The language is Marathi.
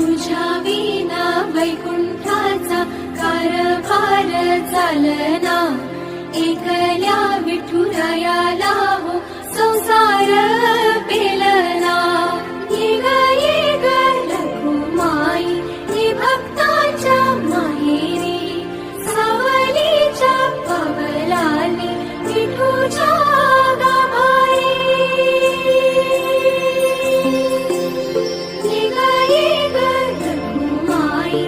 तुझ्या विना वैकुंठाचा कारभार चालना, एकल्या विठुरायाला हो संसार पेलना. ये ग रघुमाई ये भक्ताच्या माहेरी, सावलीच्या पवलाने विठूच्या गाभारी. ये ग रघुमाई